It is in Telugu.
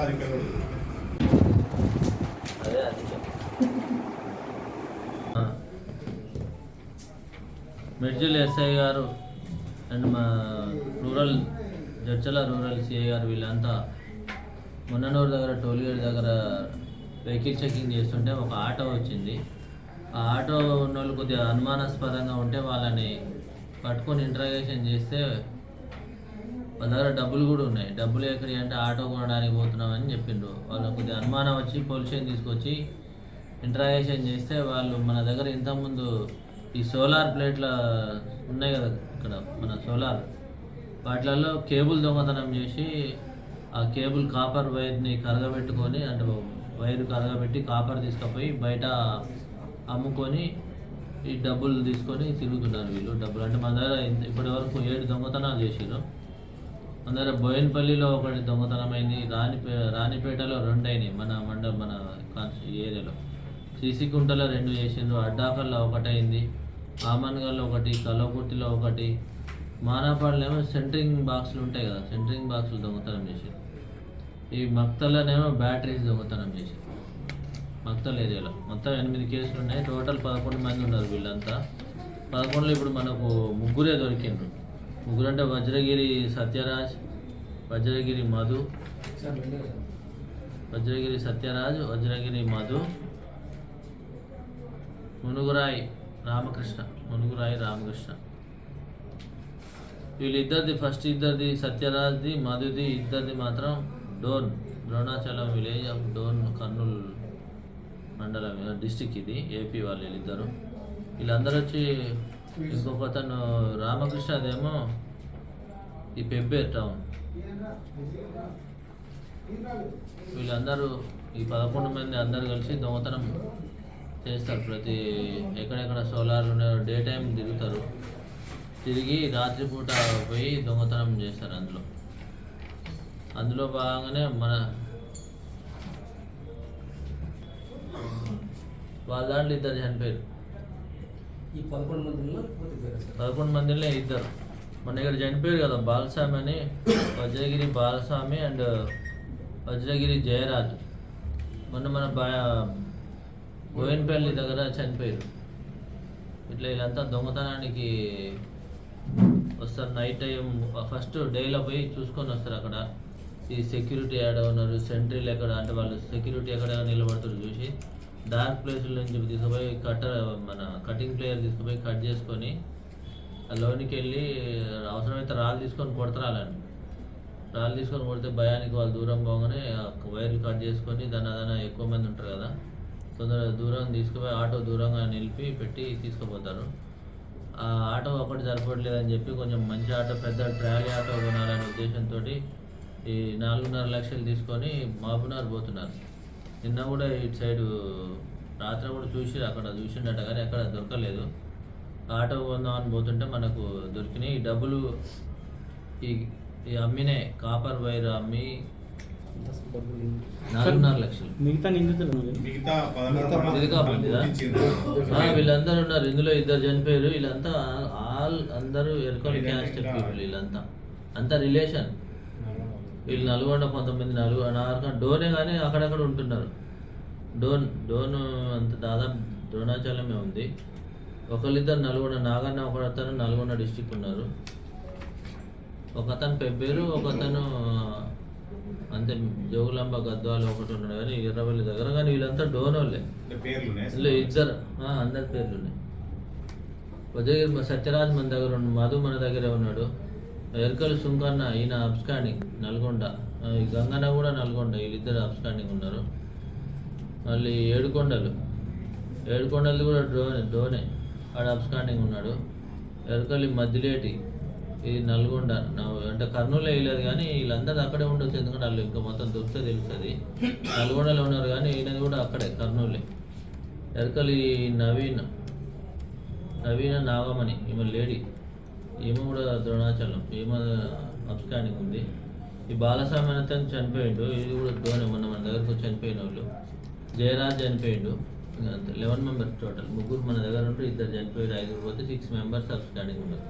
అదే అది మెడ్జిల్ ఎస్ఐ గారు అండ్ మా రూరల్ జడ్చల రూరల్ సిఐ గారు వీళ్ళంతా మొన్ననూరు దగ్గర టోల్గేట్ దగ్గర వెహికల్ చెకింగ్ చేస్తుంటే ఒక ఆటో వచ్చింది. ఆ ఆటో ఉన్న వాళ్ళు కొద్దిగా అనుమానాస్పదంగా ఉంటే వాళ్ళని పట్టుకొని ఇంట్రాగేషన్ చేస్తే వాళ్ళ దగ్గర డబ్బులు కూడా ఉన్నాయి. డబ్బులు ఎక్కడి అంటే ఆటో కొనడానికి పోతున్నామని చెప్పిండ్రు. వాళ్ళు కొద్దిగా అనుమానం వచ్చి పోలీస్ స్టేషన్ తీసుకొచ్చి ఇంట్రాగేషన్ చేస్తే వాళ్ళు మన దగ్గర ఇంతకుముందు ఈ సోలార్ ప్లేట్ల ఉన్నాయి కదా ఇక్కడ మన సోలార్ వాటిలలో కేబుల్ దొంగతనం చేసి ఆ కేబుల్ కాపర్ వైర్ని కరగబెట్టుకొని అంటే వైర్ కరగబెట్టి కాపర్ తీసుకుపోయి బయట అమ్ముకొని ఈ డబ్బులు తీసుకొని తిరుగుతున్నారు వీళ్ళు. డబ్బులు అంటే మన దగ్గర ఇప్పటి వరకు 7 దొంగతనాలు చేసారు. మన దగ్గర బోయినపల్లిలో ఒకటి దొంగతనం అయింది, రాణిపేటలో 2 అయినాయి, మన ఏరియాలో. సీసీకుంటలో 2 చేసిండ్రు, అడ్డాకల్లో 1 అయింది, ఆమన్గల్లో 1, కల్లకుర్తిలో 1, మానాపాడులో సెంటరింగ్ బాక్సులు ఉంటాయి కదా, సెంటరింగ్ బాక్సులు దొంగతనం చేసారు. ఈ మక్తల్లోనేమో బ్యాటరీస్ దొంగతనం చేశారు. మక్తల్ ఏరియాలో మొత్తం 8 కేసులు ఉన్నాయి. టోటల్ 11 మంది ఉన్నారు వీళ్ళంతా. 11లో ఇప్పుడు మనకు 3 దొరికిండ్రు. 3 అంటే వజ్రగిరి సత్యరాజ్, వజ్రగిరి మధు, వజ్రగిరి మధు, మునుగురాయి రామకృష్ణ. వీళ్ళిద్దరిది ఫస్ట్ ఇద్దరిది సత్యరాజ్ది మధుది ఇద్దరిది మాత్రం ద్రోణాచలం విలేజ్ ఆఫ్ డోన్ కర్నూలు మండలం డిస్టిక్, ఇది ఏపీ వాళ్ళు వీళ్ళిద్దరు. వీళ్ళందరూ వచ్చి ఇంకొక అతను రామకృష్ణ అదేమో ఈ పెబ్బేర్ టౌన్. వీళ్ళందరూ ఈ 11 మంది అందరు కలిసి దొంగతనం చేస్తారు. ప్రతి ఎక్కడెక్కడ సోలార్ డే టైం తిరుగుతారు, తిరిగి రాత్రిపూట పోయి దొంగతనం చేస్తారు. అందులో భాగంగానే వాళ్ళ దాంట్లో 2 చనిపోయారు. ఈ 11 మందిలో 2 మన ఇక్కడ చనిపోయారు కదా, బాలస్వామి అని, వజ్రగిరి బాలస్వామి అండ్ వజ్రగిరి జయరాజు. మన బోయినపల్లి దగ్గర చనిపోయారు. ఇట్లా వీళ్ళంతా దొంగతనానికి వస్తారు. నైట్ టైం ఫస్ట్ డేలో పోయి చూసుకొని వస్తారు. అక్కడ ఈ సెక్యూరిటీ యాడ్ ఉన్నారు, సెంట్రీలు ఎక్కడ అంటే వాళ్ళు సెక్యూరిటీ ఎక్కడ నిలబడుతారు చూసి డార్క్ ప్లేసుల నుంచి తీసుకుపోయి కటింగ్ ప్లేయర్ తీసుకుపోయి కట్ చేసుకొని లోనికి వెళ్ళి అవసరమైతే రాళ్ళు తీసుకొని కొడతారు. రాళ్ళు తీసుకొని కొడితే భయానికి వాళ్ళు దూరం పోగానే వైర్లు కట్ చేసుకొని దాని ఎక్కువ మంది ఉంటారు కదా, తొందరగా దూరం తీసుకుపోయి ఆటో దూరంగా నిలిపి పెట్టి తీసుకుపోతారు. ఆ ఆటో ఒకటి సరిపడలేదని చెప్పి కొంచెం మంచి ఆటో, పెద్ద ట్రాలీ ఆటో కొనాలనే ఉద్దేశంతో ఈ 4.5 లక్షలు తీసుకొని మహబూబ్నగర్ పోతున్నారు. నిన్న కూడా ఇటు సైడు రాత్రి కూడా అక్కడ చూసిండట కానీ అక్కడ దొరకలేదు. ఆటో కొందామని పోతుంటే మనకు దొరికినాయి. ఈ డబ్బులు ఈ అమ్మినే కాపర్ వైర్ అమ్మి 4.5 లక్షలు. వీళ్ళందరూ ఉన్నారు. ఇందులో 2 చనిపోయారు. వీళ్ళంతా అందరూ ఎరుకొని క్యాస్ట్ పీపుల్. వీళ్ళంతా రిలేషన్. వీళ్ళు నల్గొండ, కొంతమంది నల్గొండ డోనే కానీ అక్కడక్కడ ఉంటున్నారు. డోన్ అంత దాదాపు ద్రోణాచలమే ఉంది. 1 నల్గొండ, నాగన్న ఒకతను నల్గొండ డిస్టిక్ ఉన్నారు. ఒకతను పెబ్బేరు, ఒకతను అంతే జోగులాంబ గద్వాలు ఒకటి ఉన్నాడు కానీ 20 దగ్గర. కానీ వీళ్ళంతా డోన్ వాళ్ళే. ఇందులో 2 అందరి పేర్లు ఉన్నాయి. వజ్రగిరి సత్యరాజ్ మన దగ్గర ఉన్నాడు, మధు మన దగ్గరే ఉన్నాడు, ఎరకల్ సుంకన్న ఈయన అబ్స్కాండింగ్ నల్గొండ, ఈ గంగన్న కూడా నల్గొండ. వీళ్ళిద్దరు అబ్స్కాండింగ్ ఉన్నారు. మళ్ళీ ఏడుకొండలు కూడా డోనే ఆడ అబ్స్కాండింగ్ ఉన్నాడు. ఎరకలి మద్దిలేటి ఇది నల్గొండ, అంటే కర్నూలు వేయలేదు కానీ వీళ్ళందరూ అక్కడే ఉండొచ్చు. ఎందుకంటే వాళ్ళు ఇంకా మొత్తం దొరికితే తెలుస్తుంది. నల్గొండలో ఉన్నారు కానీ ఈయనది కూడా అక్కడే కర్నూలే. ఎరకలి నవీన నాగమణి ఈమె లేడీ, ఈమె కూడా ద్రోణాచలం, ఈమె అబ్స్కాండింగ్ ఉంది. ఈ బాలస్వామి అతను చనిపోయిండు, ఇది కూడా డోనే. మన దగ్గరకు చనిపోయిన వాళ్ళు. జయరాజ్ చనిపోయిండు. ఇంకా అంతే 11 మెంబర్స్ టోటల్. 3 మన దగ్గర ఉంటే 2 చనిపోయారు, 5 పోతే 6 మెంబర్స్ అబ్స్కాండింగ్ ఉన్నారు.